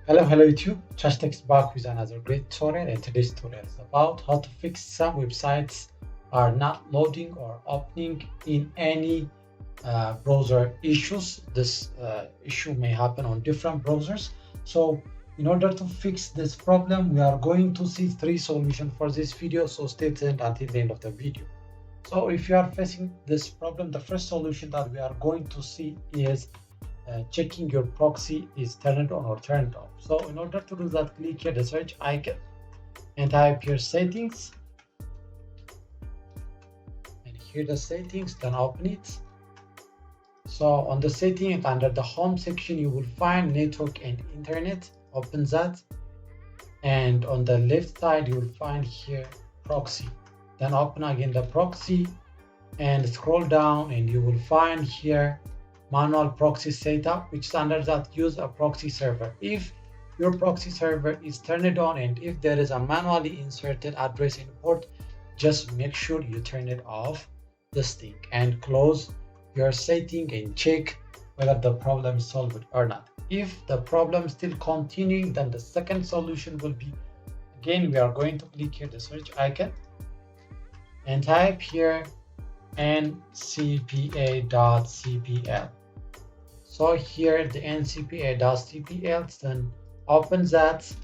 Hello YouTube, Chastek is back with another great tutorial, and today's tutorial is about how to fix some websites are not loading or opening in any browser issues. This issue may happen on different browsers. So in order to fix this problem, we are going to see three solutions for this video, so stay tuned until the end of the video. So if you are facing this problem, the first solution that we are going to see is checking your proxy is turned on or turned off. So in order to do that, click here the search icon and type here settings, and here the settings, then open it. So on the setting under the home section, you will find network and internet. Open that, and on the left side you will find here proxy. Then open again the proxy and scroll down, and you will find here manual proxy setup, which is under that use a proxy server. If your proxy server is turned on and if there is a manually inserted address in port, just make sure you turn it off this thing and close your setting and check whether the problem is solved or not. If the problem is still continuing, then the second solution will be, again, we are going to click here the search icon and type here ncpa.cpl. So here the ncpa.cpl, then open that,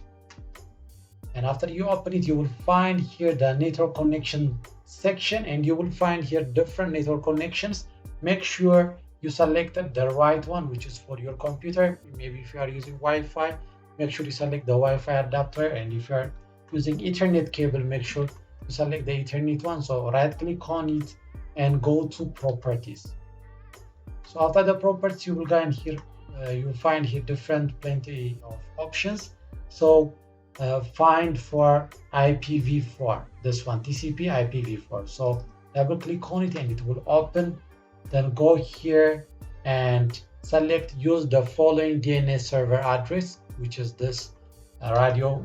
and after you open it, you will find here the network connection section, and you will find here different network connections. Make sure you selected the right one, which is for your computer. Maybe if you are using Wi-Fi, make sure you select the Wi-Fi adapter, and if you are using Ethernet cable, make sure you select the Ethernet one. So right click on it and go to properties. So after the properties, you will go in here, you will find here plenty of options. So find for IPv4, this one, TCP IPv4. So double click on it and it will open. Then go here and select use the following DNS server address, which is this radio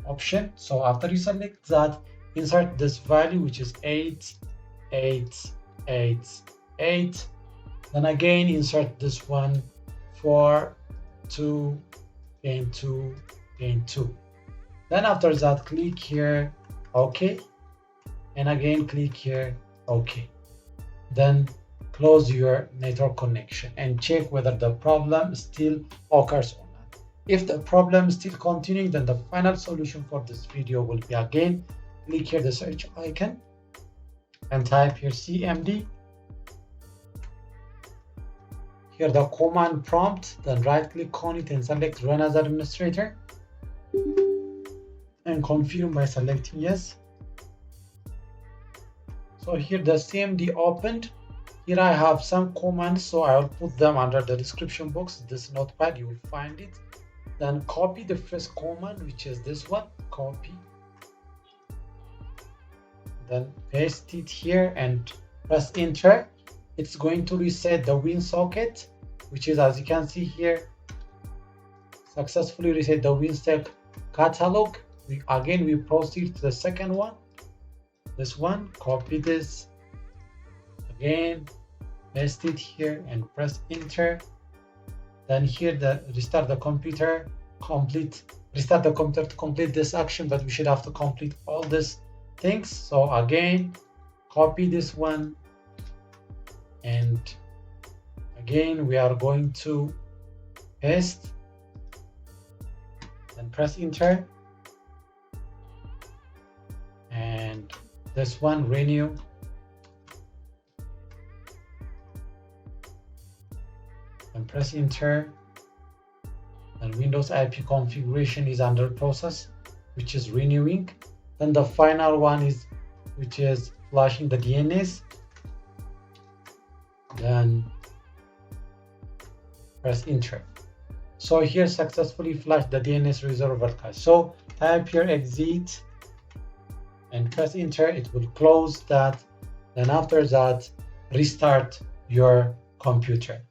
option. So after you select that, insert this value, which is 8888. Then again insert this one 4 2 and 2 and 2. Then after that, click here OK, and again click here OK. Then close your network connection and check whether the problem still occurs or not. If the problem is still continuing, then the final solution for this video will be, again, click here the search icon and type here cmd, here the command prompt, then right click on it and select run as administrator and confirm by selecting yes. So here the cmd opened. Here I have some commands, so I will put them under the description box. This notepad, you will find it. Then copy the first command, which is this one, copy. Then paste it here and press enter. It's going to reset the WinSocket, which is, as you can see here, successfully reset the WinSocket catalog. We proceed to the second one. This one, copy this. Again, paste it here and press enter. Then here the restart the computer to complete this action, but we should have to complete all these things. So again, copy this one, and again we are going to paste and press enter, and this one renew, and press enter. And Windows IP configuration is under process, which is renewing. Then the final one is, which is flashing the DNS. Then press enter. So here successfully flashed the DNS resolver cache. So type here exit and press enter. It will close that. Then after that, restart your computer.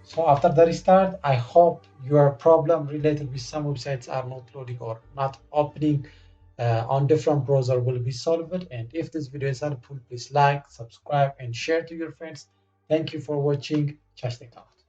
So after the restart, I hope your problem related with some websites are not loading or not opening on different browser will be solved. And if this video is helpful, please like, subscribe, and share to your friends. Thank you for watching. Chastek out.